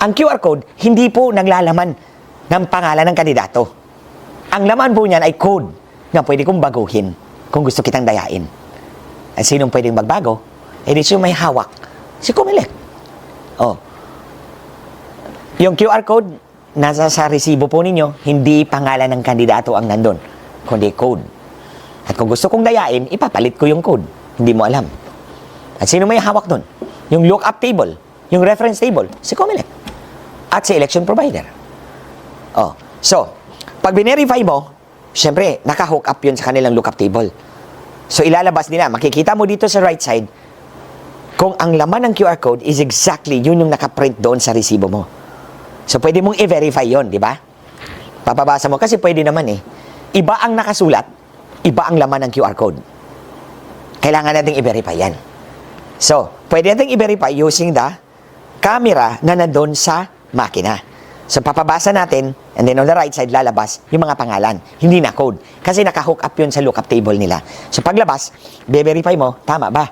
Ang QR code, hindi po naglalaman ng pangalan ng kandidato. Ang laman po niyan ay code na pwede kong baguhin kung gusto kitang dayain. At sinong pwedeng magbago? Eh di siya may hawak. Si Comelec. Oh. Yung QR code, nasa sa resibo po ninyo, hindi pangalan ng kandidato ang nandun, kundi code. At kung gusto kong dayain, ipapalit ko yung code. Hindi mo alam. At sino may hawak nun? Yung lookup table, yung reference table, si Comelec. At si election provider. Oh. So, pag binerify mo, syempre, naka-hook up yun sa kanilang lookup table. So, ilalabas nila. Makikita mo dito sa right side kung ang laman ng QR code is exactly yun yung nakaprint doon sa resibo mo. So, pwede mong i-verify yun, di ba? Papabasa mo kasi pwede naman eh. Iba ang nakasulat, iba ang laman ng QR code. Kailangan nating i-verify yan. So, pwede nating i-verify using the camera na nandun sa makina. So, papabasa natin, and then on the right side, lalabas yung mga pangalan. Hindi na code. Kasi naka-hook up yun sa lookup table nila. So, paglabas, be-verify mo, tama ba?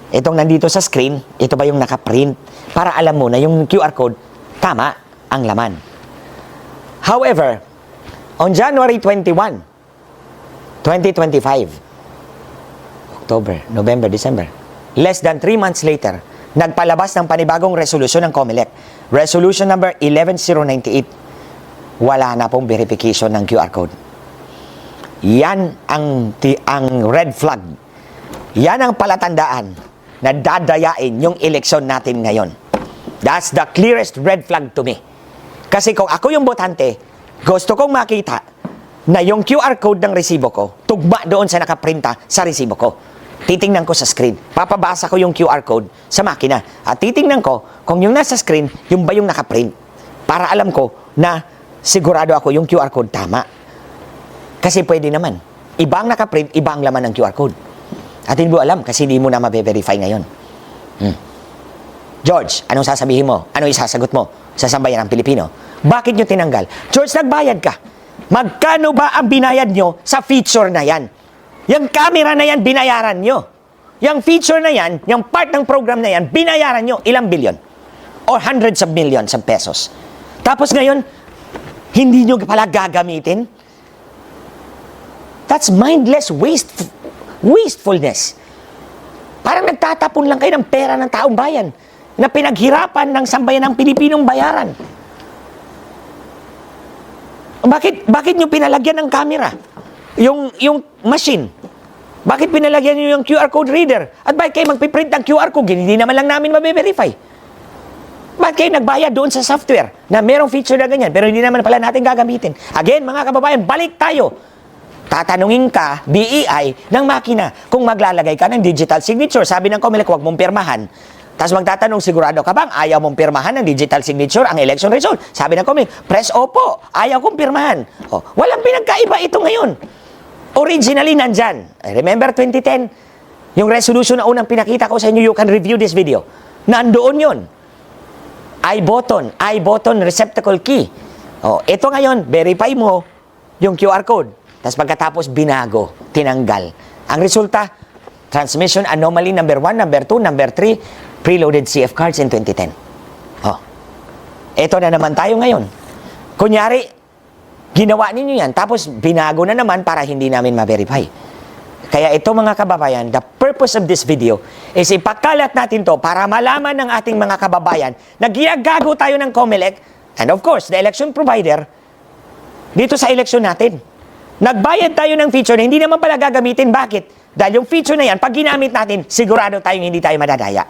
Itong nandito sa screen, ito ba yung naka-print? Para alam mo na yung QR code, tama ang laman. However, on January 21, 2025, October, November, December, less than 3 months later, nagpalabas ng panibagong resolusyon ng Comelec. Resolution number 11098. Wala na pong verification ng QR code. Yan ang red flag. Yan ang palatandaan na dadayain yung eleksyon natin ngayon. That's the clearest red flag to me. Kasi kung ako yung botante, gusto kong makita na yung QR code ng resibo ko, tugma doon sa nakaprinta sa resibo ko. Titingnan ko sa screen. Papabasa ko yung QR code sa makina. At titingnan ko kung yung nasa screen, yung ba yung nakaprint. Para alam ko na sigurado ako yung QR code tama. Kasi pwede naman. Iba ang nakaprint, iba ang laman ng QR code. At hindi mo alam kasi hindi mo na mabe-verify ngayon. George, anong sasabihin mo? Ano isasagot mo sa sambayan ng Pilipino? Bakit nyo tinanggal? George, nagbayad ka. Magkano ba ang binayad nyo sa feature na yan? Yung camera na yan, binayaran nyo. Yung feature na yan, yung part ng program na yan, binayaran nyo ilang bilyon? Or hundreds of millions of pesos. Tapos ngayon, hindi nyo pala gagamitin? That's mindless wastefulness. Parang nagtatapon lang kayo ng pera ng taong bayan na pinaghirapan ng sambayan ng Pilipinong bayaran. Bakit nyo pinalagyan ng camera? Yung machine. Bakit pinalagyan nyo yung QR code reader? At bakit kayo magpiprint ng QR code? Hindi naman lang namin mabe-verify. Bakit kayo nagbayad doon sa software na merong feature na ganyan pero hindi naman pala natin gagamitin? Again, mga kababayan, balik tayo. Tatanungin ka, BEI, ng makina kung maglalagay ka ng digital signature. Sabi ng Comelec, huwag mong pirmahan. Tapos magtatanong, sigurado ka bang ayaw mong pirmahan ng digital signature ang election result? Sabi ng Comelec, press opo, ayaw kong pirmahan. Oh, walang pinagkaiba ito ngayon. Originally, nandyan. Remember 2010? Yung resolution na unang pinakita ko sa inyo, you can review this video. Nandoon yun. I button, receptacle key. Oh, ito ngayon, verify mo yung QR code. Tapos pagkatapos, binago, tinanggal. Ang resulta, transmission anomaly number 1, number 2, number 3, preloaded CF cards in 2010. Oh. Ito na naman tayo ngayon. Kunyari, ginawa ninyo yan, tapos binago na naman para hindi namin ma-verify. Kaya ito mga kababayan, the purpose of this video is ipakalat natin to para malaman ng ating mga kababayan na ginagago tayo ng Comelec and of course, the election provider dito sa election natin. Nagbayad tayo ng feature na hindi naman pala gagamitin. Bakit? Dahil yung feature na yan, pag ginamit natin, sigurado tayong hindi tayo madadaya.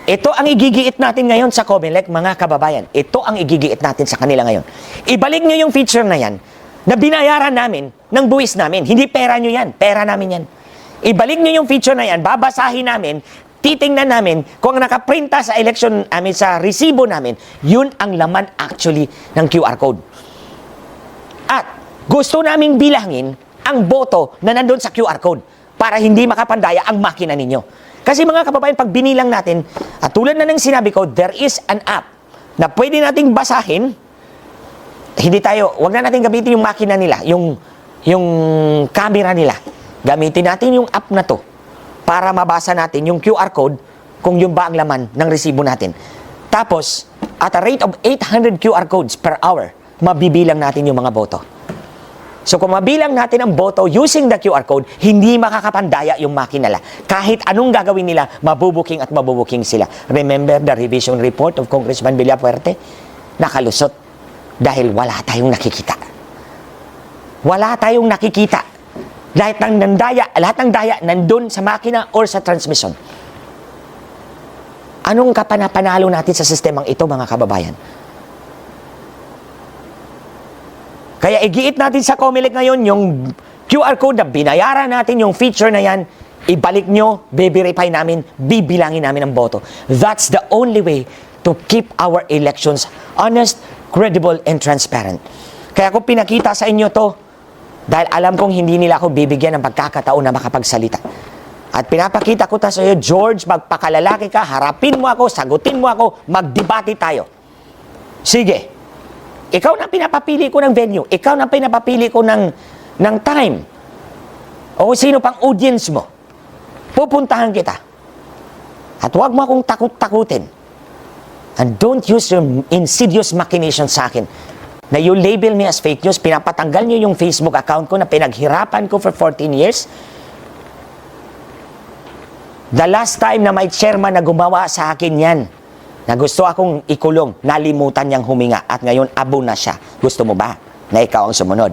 Ito ang igigiit natin ngayon sa Comelec, mga kababayan. Ito ang igigiit natin sa kanila ngayon. Ibalik nyo yung feature na yan, na binayaran namin ng buwis namin. Hindi pera nyo yan, pera namin yan. Ibalik nyo yung feature na yan, babasahin namin, titingnan namin kung nakaprinta sa election, sa resibo namin, yun ang laman actually ng QR code. At gusto naming bilangin ang boto na nandun sa QR code para hindi makapandaya ang makina ninyo. Kasi mga kababayan, pag binilang natin, at tulad na ng sinabi ko, there is an app na pwede nating basahin. Wag na natin gamitin yung makina nila, yung camera nila. Gamitin natin yung app na to para mabasa natin yung QR code kung yun ba ang laman ng resibo natin. Tapos, at a rate of 800 QR codes per hour, mabibilang natin yung mga boto. So kung mabilang natin ang boto using the QR code, hindi makakapandaya yung makinala. Kahit anong gagawin nila, mabubuking at mabubuking sila. Remember the revision report of Congressman Villafuerte? Nakalusot dahil wala tayong nakikita. Wala tayong nakikita. Lahat ng daya nandun sa makina or sa transmission. Anong kapanapanalo natin sa sistemang ito, mga kababayan? Kaya igiit natin sa COMELEC ngayon yung QR code na binayaran natin, yung feature na yan, ibalik nyo, be-verify namin, bibilangin namin ang boto. That's the only way to keep our elections honest, credible, and transparent. Kaya kung pinakita sa inyo to, dahil alam kong hindi nila ako bibigyan ng pagkakataon na makapagsalita. At pinapakita ko ta sa iyo, George, magpakalalaki ka, harapin mo ako, sagutin mo ako, magdebate tayo. Sige. Ikaw na pinapapili ko ng venue. Ikaw na pinapapili ko ng time. O sino pang audience mo. Pupuntahan kita. At huwag mo akong takot-takutin. And don't use your insidious machination sa akin. Na you label me as fake news. Pinapatanggal niyo yung Facebook account ko na pinaghirapan ko for 14 years. The last time na may chairman na gumawa sa akin yan, na gusto akong ikulong, nalimutan niyang huminga at ngayon abo na siya. Gusto mo ba na ikaw ang sumunod?